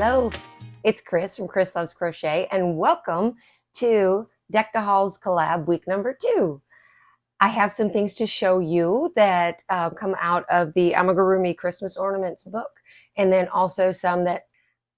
Hello, it's Chris from Chris Loves Crochet, and welcome to Deck the Halls collab week number 2. I have some things to show you that come out of the Amigurumi Christmas Ornaments book, and then also some that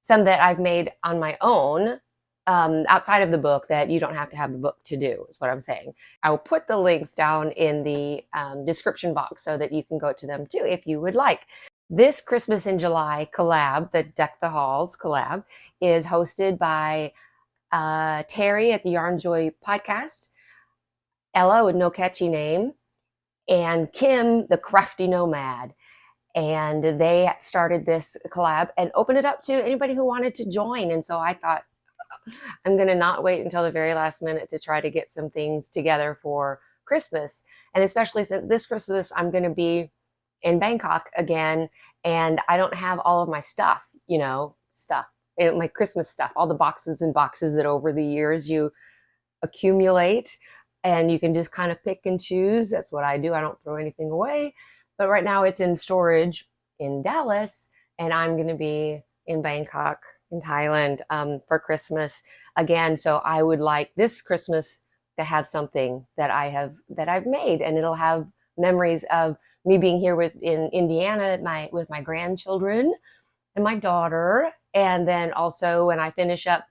I've made on my own outside of the book that you don't have to have the book to do, is what I'm saying. I will put the links down in the description box so that you can go to them too if you would like. This Christmas in July collab, the Deck the Halls collab, is hosted by Terry at the Yarn Joy podcast, Ella with no catchy name, and Kim, the crafty nomad. And they started this collab and opened it up to anybody who wanted to join. And so I thought, I'm going to not wait until the very last minute to try to get some things together for Christmas. And especially since this Christmas, I'm going to be in Bangkok again, and I don't have all of my stuff, my Christmas stuff, all the boxes and boxes that over the years you accumulate, and you can just kind of pick and choose. That's what I do. I don't throw anything away. But right now it's in storage in Dallas, and I'm going to be in Bangkok, in Thailand, for Christmas again. So I would like this Christmas to have something that I've made, and it'll have memories of me being here in Indiana with my grandchildren and my daughter, and then also when I finish up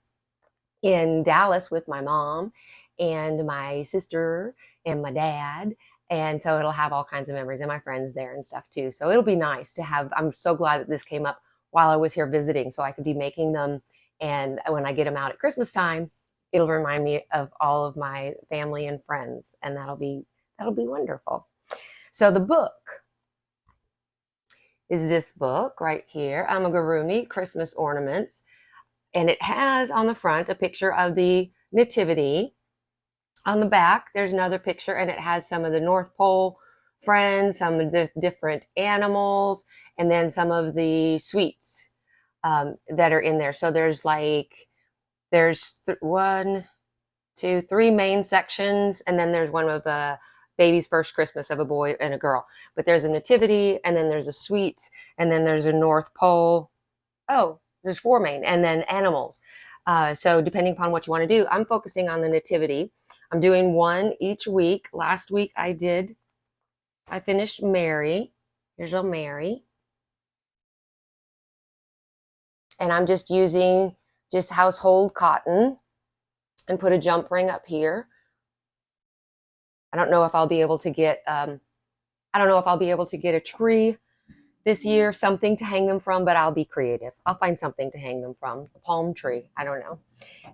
in Dallas with my mom and my sister and my dad. And so it'll have all kinds of memories and my friends there and stuff too. So it'll be nice to have. I'm so glad that this came up while I was here visiting, so I could be making them. And when I get them out at Christmas time, it'll remind me of all of my family and friends, and that'll be wonderful. So the book is this book right here, Amigurumi Christmas Ornaments. And it has on the front a picture of the nativity. On the back, there's another picture, and it has some of the North Pole friends, some of the different animals, and then some of the sweets that are in there. So there's one, two, three main sections, and then there's one of the baby's first Christmas of a boy and a girl. But there's a nativity, and then there's a sweets, and then there's a North Pole. Oh, there's 4 main, and then animals. So depending upon what you want to do, I'm focusing on the nativity. I'm doing one each week. Last week I finished Mary. Here's little Mary. And I'm just using household cotton and put a jump ring up here. I don't know if I'll be able to get a tree this year, something to hang them from, but I'll be creative. I'll find something to hang them from. A palm tree, I don't know.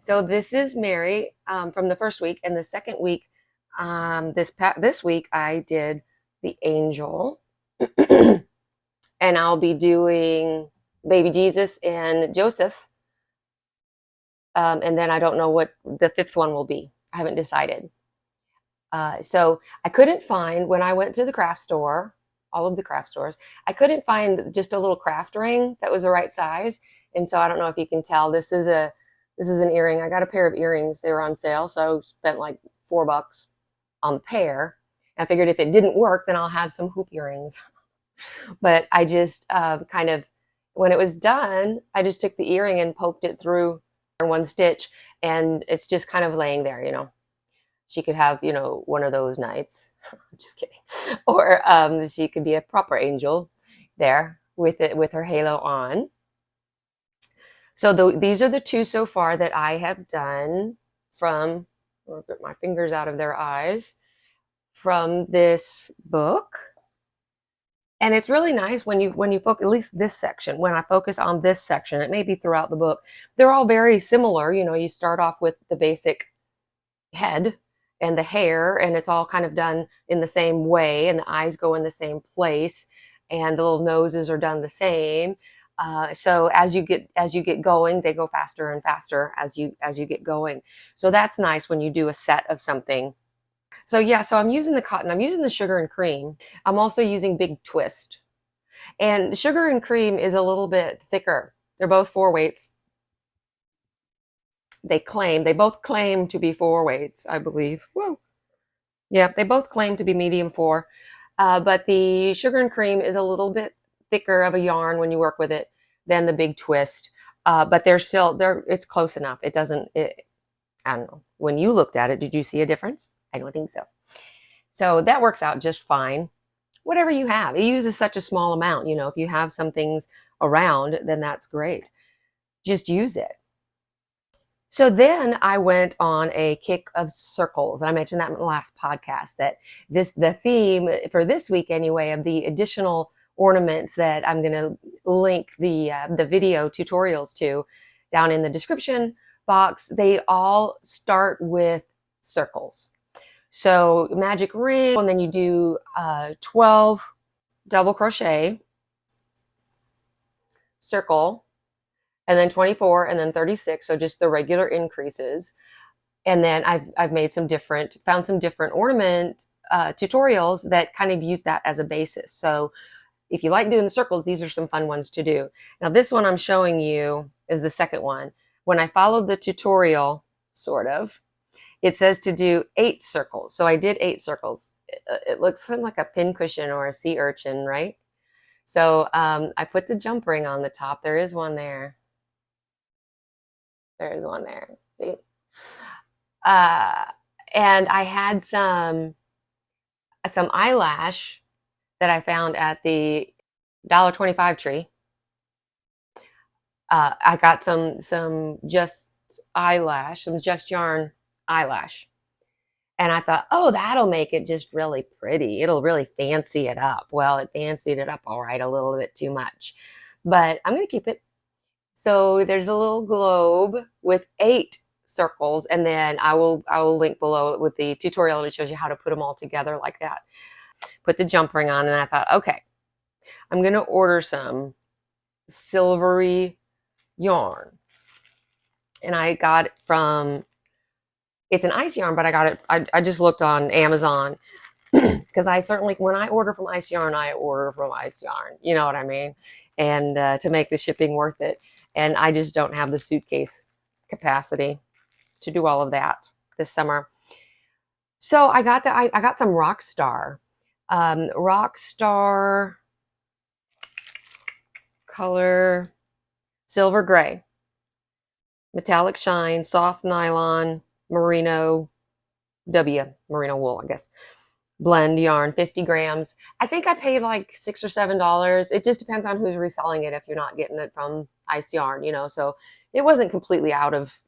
So this is Mary from the first week, and the second week, this week I did the angel, and I'll be doing baby Jesus and Joseph, and then I don't know what the 5th one will be. I haven't decided. So I couldn't find, when I went to the craft store, all of the craft stores, I couldn't find just a little craft ring that was the right size. And so I don't know if you can tell, this is an earring. I got a pair of earrings. They were on sale, so I spent like $4 on the pair. I figured if it didn't work, then I'll have some hoop earrings. But I just when it was done, I just took the earring and poked it through one stitch, and it's just kind of laying there, She could have, one of those nights. Just kidding. Or she could be a proper angel there with her halo on. So these are the 2 so far that I have done from, I'll get my fingers out of their eyes, from this book. And it's really nice when you focus, at least this section, when I focus on this section, it may be throughout the book, they're all very similar. You start off with the basic head and the hair, and it's all kind of done in the same way, and the eyes go in the same place, and the little noses are done the same. So as you get going, they go faster and faster as you get going. So that's nice when you do a set of something. So yeah, so I'm using the cotton. I'm using the sugar and cream. I'm also using Big Twist, and sugar and cream is a little bit thicker. They're both 4 weights. They both claim to be 4 weights, I believe. Whoa. Yeah, they both claim to be medium 4. But the sugar and cream is a little bit thicker of a yarn when you work with it than the Big Twist. but it's close enough. It doesn't, I don't know. When you looked at it, did you see a difference? I don't think so. So that works out just fine. Whatever you have, it uses such a small amount. You know, if you have some things around, then that's great. Just use it. So then I went on a kick of circles. And I mentioned that in the last podcast, that the theme for this week anyway, of the additional ornaments that I'm going to link the video tutorials to down in the description box, they all start with circles. So magic ring, and then you do 12 double crochet, circle, and then 24, and then 36. So just the regular increases. And then I've found some different ornament tutorials that kind of use that as a basis. So if you like doing the circles, these are some fun ones to do. Now this one I'm showing you is the second one. When I followed the tutorial, sort of, it says to do 8 circles. So I did 8 circles. It looks like a pincushion or a sea urchin, right? So I put the jump ring on the top. There is one there. There is one there. See? And I had some eyelash that I found at the $1.25 tree. I got some just eyelash, some just yarn eyelash. And I thought, oh, that'll make it just really pretty. It'll really fancy it up. Well, it fancied it up all right, a little bit too much. But I'm going to keep it. So there's a little globe with 8 circles, and then I will link below with the tutorial that shows you how to put them all together like that. Put the jump ring on, and I thought, okay, I'm going to order some silvery yarn. And I got it from, it's an ice yarn, but I got it, I just looked on Amazon, because I certainly, when I order from Ice Yarn, I order from Ice Yarn. You know what I mean? And to make the shipping worth it. And I just don't have the suitcase capacity to do all of that this summer. So I got some Rockstar. Rockstar color silver gray. Metallic shine, soft nylon, merino wool, I guess. Blend yarn, 50 grams. I think I paid like $6 or $7. It just depends on who's reselling it if you're not getting it from Ice Yarn, you know. So it wasn't completely out of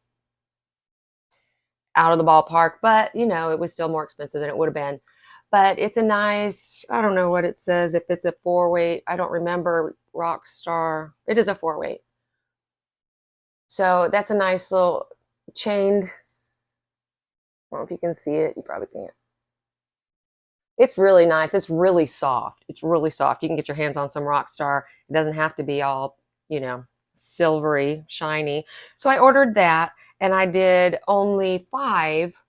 the ballpark, but you know, it was still more expensive than it would have been. But it's a nice, I don't know what it says, if it's a 4-weight. I don't remember Rockstar. It is a 4-weight. So that's a nice little chained, I don't know if you can see it. You probably can't. It's really nice. It's really soft. It's really soft. You can get your hands on some Rockstar. It doesn't have to be all, you know, silvery, shiny. So I ordered that, and I did only 5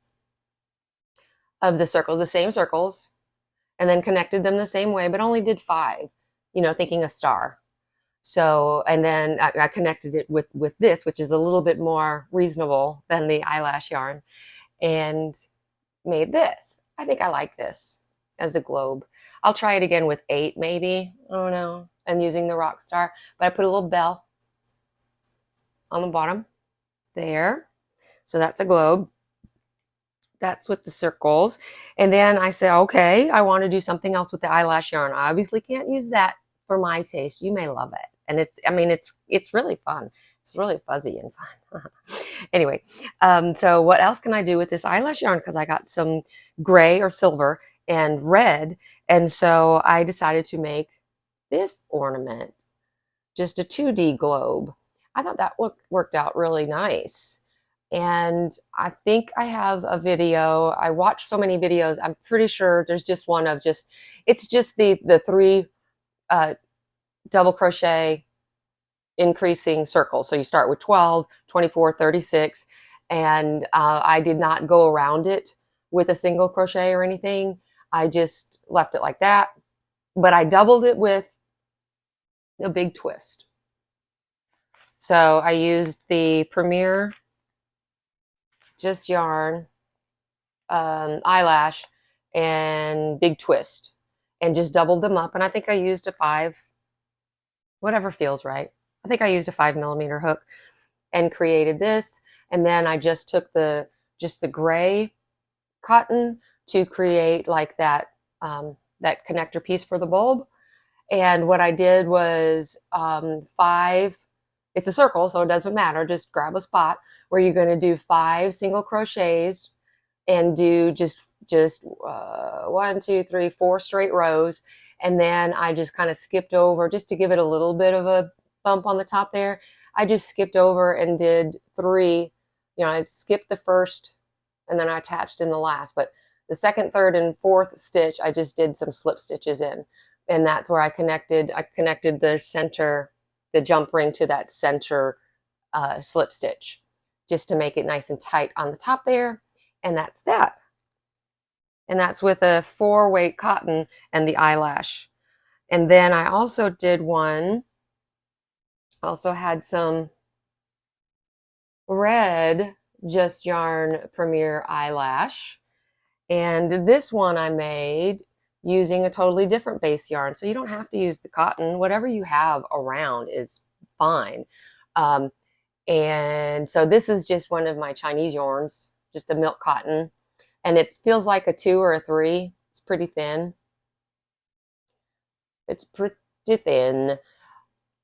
of the circles, the same circles, and then connected them the same way, but only did 5, you know, thinking a star. So, and then I connected it with this, which is a little bit more reasonable than the eyelash yarn, and made this. I think I like this as the globe. I'll try it again with 8 maybe. I don't know. I'm using the Rockstar, but I put a little bell on the bottom there. So that's a globe. That's with the circles. And then I said, okay, I want to do something else with the eyelash yarn. I obviously can't use that for my taste. You may love it. And it's really fun. It's really fuzzy and fun. Anyway, so what else can I do with this eyelash yarn? Because I got some gray or silver and red. And so I decided to make this ornament, just a 2D globe. I thought that worked out really nice. And I think I have a video. I watched so many videos. I'm pretty sure there's just one of it's just the 3 double crochet increasing circles. So you start with 12, 24, 36. And I did not go around it with a single crochet or anything. I just left it like that. But I doubled it with a big twist. So I used the Premier Just Yarn eyelash and big twist, and just doubled them up. And I think I used a 5, whatever feels right. I think I used a 5mm hook and created this. And then I just took the gray cotton to create like that that connector piece for the bulb. And what I did was 5, it's a circle, so it doesn't matter. Just grab a spot where you're going to do 5 single crochets and do just 1, 2, 3, 4 straight rows. And then I just kind of skipped over just to give it a little bit of a bump on the top there. I just skipped over and did 3. You know, I skipped the first and then I attached in the last, but the second, third, and fourth stitch, I just did some slip stitches in. And that's where I connected the center, the jump ring to that center slip stitch, just to make it nice and tight on the top there. And that's that. And that's with a 4-weight cotton and the eyelash. And then I also did one, also had some red Just Yarn Premier eyelash. And this one I made using a totally different base yarn. So you don't have to use the cotton. Whatever you have around is fine. And so this is just one of my Chinese yarns, just a milk cotton. And it feels like a 2 or a 3. It's pretty thin. It's pretty thin.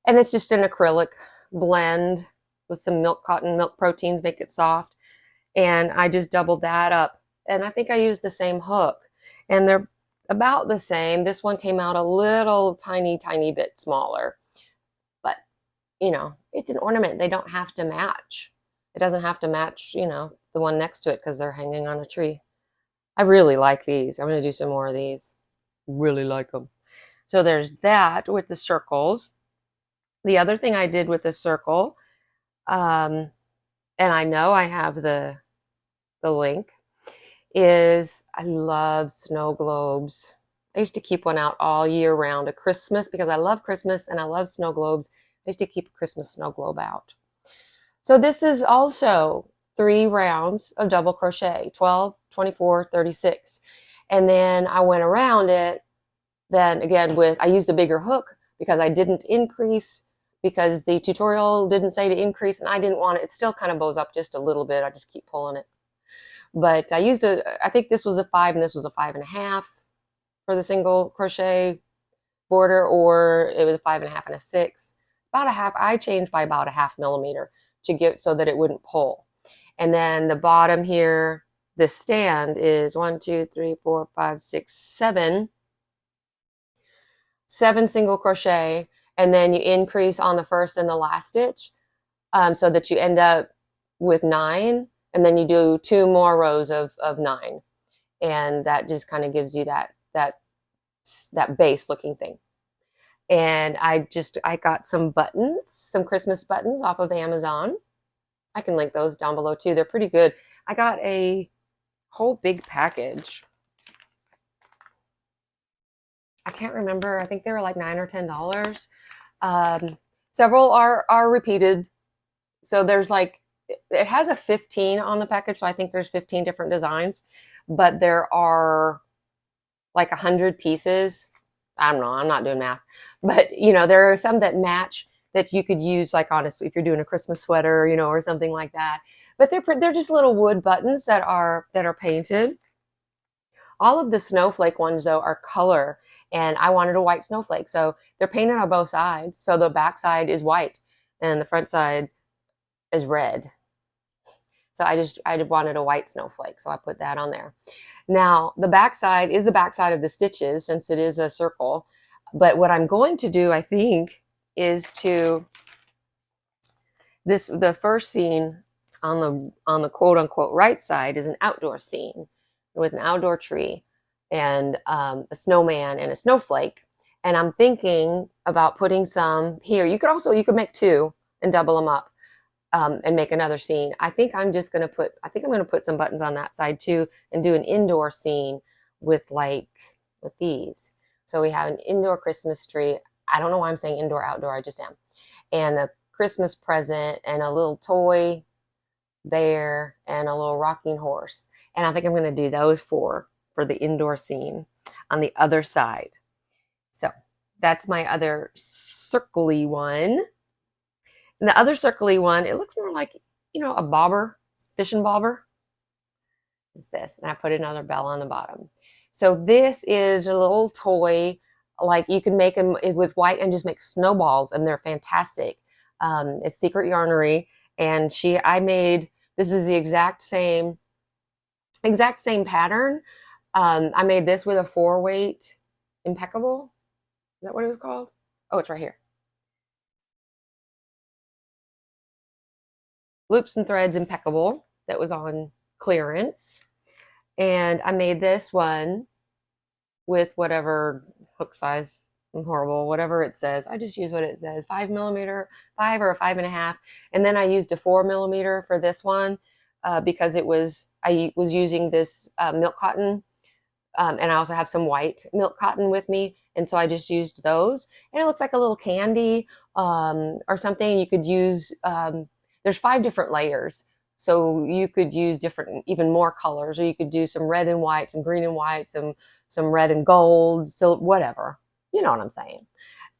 And it's just an acrylic blend with some milk cotton, milk proteins, make it soft. And I just doubled that up. And I think I used the same hook. And they're about the same. This one came out a little tiny bit smaller. But, you know, it's an ornament. They don't have to match. It doesn't have to match, you know, the one next to it because they're hanging on a tree. I really like these. I'm going to do some more of these. Really like them. So there's that with the circles. The other thing I did with the circle, and I know I have the link, is I love snow globes. I used to keep one out all year round at Christmas because I love Christmas and I love snow globes. I used to keep a Christmas snow globe out. So this is also 3 rounds of double crochet, 12, 24, 36. And then I went around it, then again I used a bigger hook because I didn't increase, because the tutorial didn't say to increase and I didn't want it. It still kind of bows up just a little bit. I just keep pulling it. But I used I think this was a 5 and this was a 5.5 for the single crochet border, or it was a 5.5 and a 6. About a half, I changed by about a 0.5 millimeter to get so that it wouldn't pull. And then the bottom here, the stand is 1, 2, 3, 4, 5, 6, 7 single crochet, and then you increase on the first and the last stitch, so that you end up with 9, and then you do 2 more rows of 9, and that just kind of gives you that base looking thing. And I got some buttons, some Christmas buttons off of Amazon. I can link those down below too. They're pretty good. I got a whole big package. I can't remember. I think they were like $9 or $10. Several are repeated. So there's like, it has a 15 on the package. So I think there's 15 different designs, but there are like 100 pieces. I don't know. I'm not doing math, but you know, there are some that match that you could use like honestly if you're doing a Christmas sweater, you know, or something like that. But they're just little wood buttons that are painted. All of the snowflake ones though are color, and I wanted a white snowflake. So they're painted on both sides. So the back side is white and the front side is red. So I wanted a white snowflake. So I put that on there. Now the back side is the back side of the stitches since it is a circle. But what I'm going to do, I think, is the first scene on the quote unquote right side is an outdoor scene with an outdoor tree and a snowman and a snowflake. And I'm thinking about putting some here. You could make 2 and double them up and make another scene. I think I'm going to put some buttons on that side too and do an indoor scene with these. So we have an indoor Christmas tree. I don't know why I'm saying indoor, outdoor. I just am. And a Christmas present and a little toy bear and a little rocking horse. And I think I'm going to do those for the indoor scene on the other side. So that's my other circly one. And the other circly one, it looks more like, you know, a bobber, fishing bobber is this. And I put another bell on the bottom. So this is a little toy, like you can make them with white and just make snowballs, and they're fantastic. It's Secret Yarnery, and I made, this is the exact same pattern. I made this with a 4-weight impeccable. Is that what it was called? Oh, it's right here. Loops and Threads impeccable that was on clearance. And I made this one with whatever hook size. I'm horrible, whatever it says. I just use what it says, 5mm, 5 or a 5.5. And then I used a 4mm for this one because I was using this milk cotton. And I also have some white milk cotton with me. And so I just used those. And it looks like a little candy or something. You could use, there's 5 different layers. So you could use different, even more colors, or you could do some red and white, some green and white, some red and gold, so whatever. You know what I'm saying.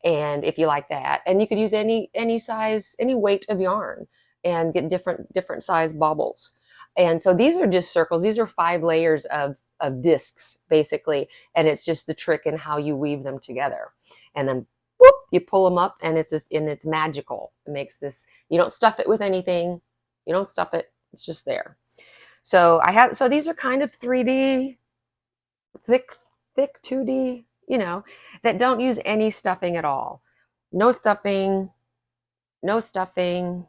And if you like that, and you could use any size, any weight of yarn and get different size baubles. And so these are just circles. These are 5 layers of discs basically. And it's just the trick in how you weave them together. And then whoop, you pull them up, and it's magical. It makes this, you don't stuff it with anything. You don't stuff it. It's just there. So so these are kind of 3D, thick 2D, you know, that don't use any stuffing at all. No stuffing, no stuffing,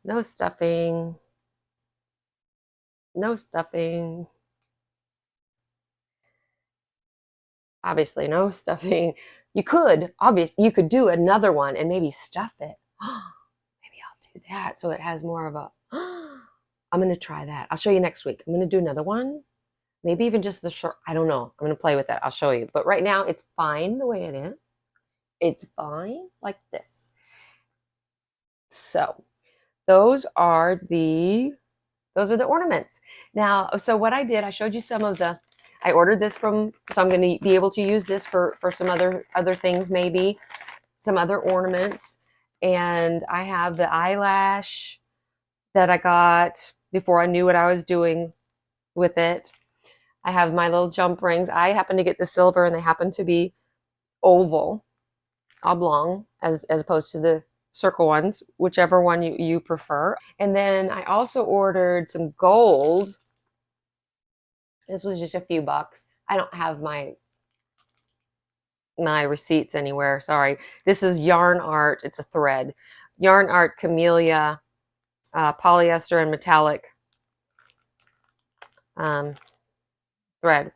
no stuffing, no stuffing. Obviously, no stuffing. You could do another one and maybe stuff it. Maybe I'll do that so it has more of a, I'm going to try that. I'll show you next week. I'm going to do another one. Maybe even just the short, I don't know. I'm going to play with that. I'll show you. But right now it's fine the way it is. It's fine like this. So those are the ornaments. Now, so what I did, I showed you some of the, I ordered this so I'm going to be able to use this for some other things, maybe some other ornaments. And I have the eyelash that I got before I knew what I was doing with it. I have my little jump rings. I happen to get the silver, and they happen to be oblong, as opposed to the circle ones, whichever one you prefer. And then I also ordered some gold. This was just a few bucks. I don't have my receipts anywhere. Sorry. This is Yarn Art. It's a thread. Yarn Art Camellia, polyester and metallic thread.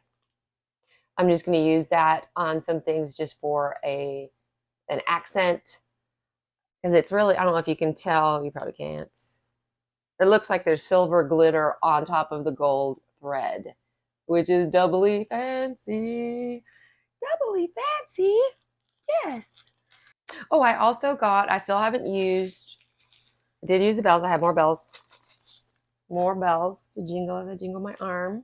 I'm just going to use that on some things just for an accent, because it's really, I don't know if you can tell, you probably can't. It looks like there's silver glitter on top of the gold thread, which is doubly fancy. Doubly fancy. Yes. Oh, I still haven't used, I did use the bells. I have more bells. More bells to jingle as I jingle my arm.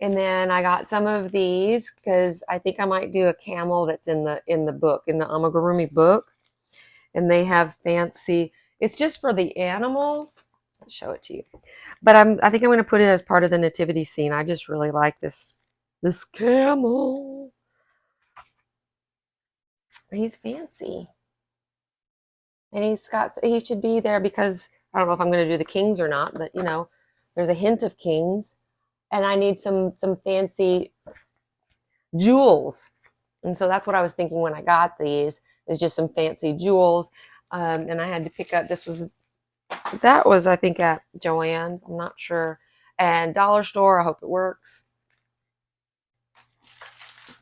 And then I got some of these because I think I might do a camel that's in the book, in the Amigurumi book. And they have fancy, it's just for the animals. I'll show it to you. But I think I'm going to put it as part of the nativity scene. I just really like this camel. He's fancy. And he should be there because I don't know if I'm going to do the kings or not, but you know, there's a hint of kings. And I need some fancy jewels. And so that's what I was thinking when I got these, is just some fancy jewels. And I had to pick up, that was I think at Joann's, I'm not sure. And Dollar Store, I hope it works.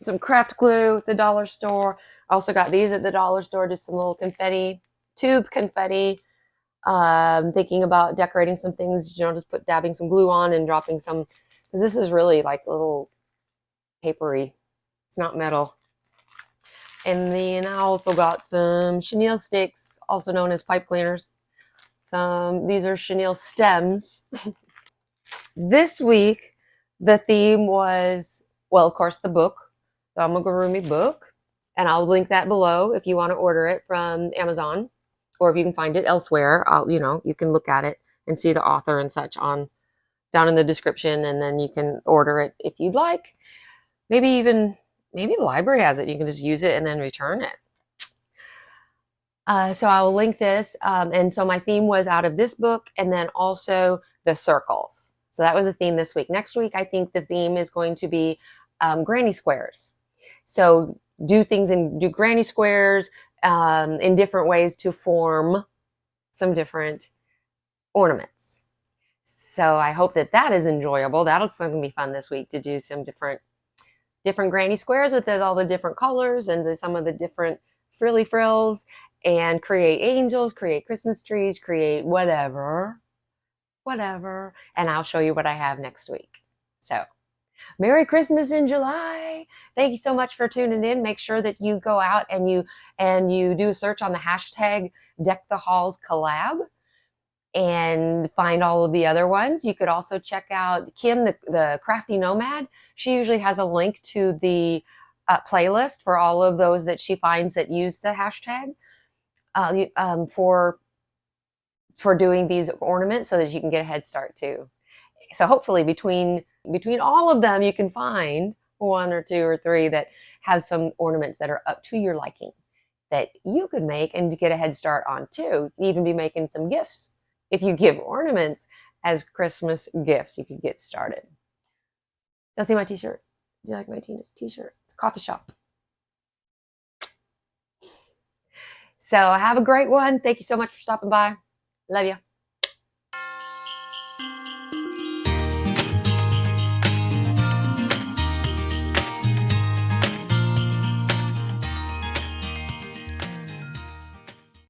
Some craft glue at the Dollar Store. I also got these at the Dollar Store, just some little confetti, tube confetti. Thinking about decorating some things, you know, just dabbing some glue on and dropping some, because this is really like a little papery. It's not metal. And then I also got some chenille sticks, also known as pipe cleaners. These are chenille stems. This week, the theme was, well, of course, the book, the Amigurumi book. And I'll link that below if you want to order it from Amazon or if you can find it elsewhere, you know, you can look at it and see the author and such on down in the description, and then you can order it if you'd like. Maybe the library has it. You can just use it and then return it. So I will link this. And so my theme was out of this book, and then also the circles. So that was the theme this week. Next week, I think the theme is going to be granny squares. So do granny squares in different ways to form some different ornaments. So I hope that is enjoyable. That's going to be fun this week to do some different granny squares with all the different colors and some of the different frilly frills, and create angels, create Christmas trees, create whatever. And I'll show you what I have next week. So Merry Christmas in July. Thank you so much for tuning in. Make sure that you go out and you do a search on the hashtag Deck the Halls collab and find all of the other ones. You could also check out Kim, the Crafty Nomad. She usually has a link to the playlist for all of those that she finds that use the hashtag for doing these ornaments, so that you can get a head start too. So hopefully between all of them, you can find one or two or three that have some ornaments that are up to your liking that you could make and get a head start on too. Even be making some gifts. If you give ornaments as Christmas gifts, you could get started. Y'all see my t-shirt? Do you like my t-shirt? It's a coffee shop. So have a great one. Thank you so much for stopping by. Love you.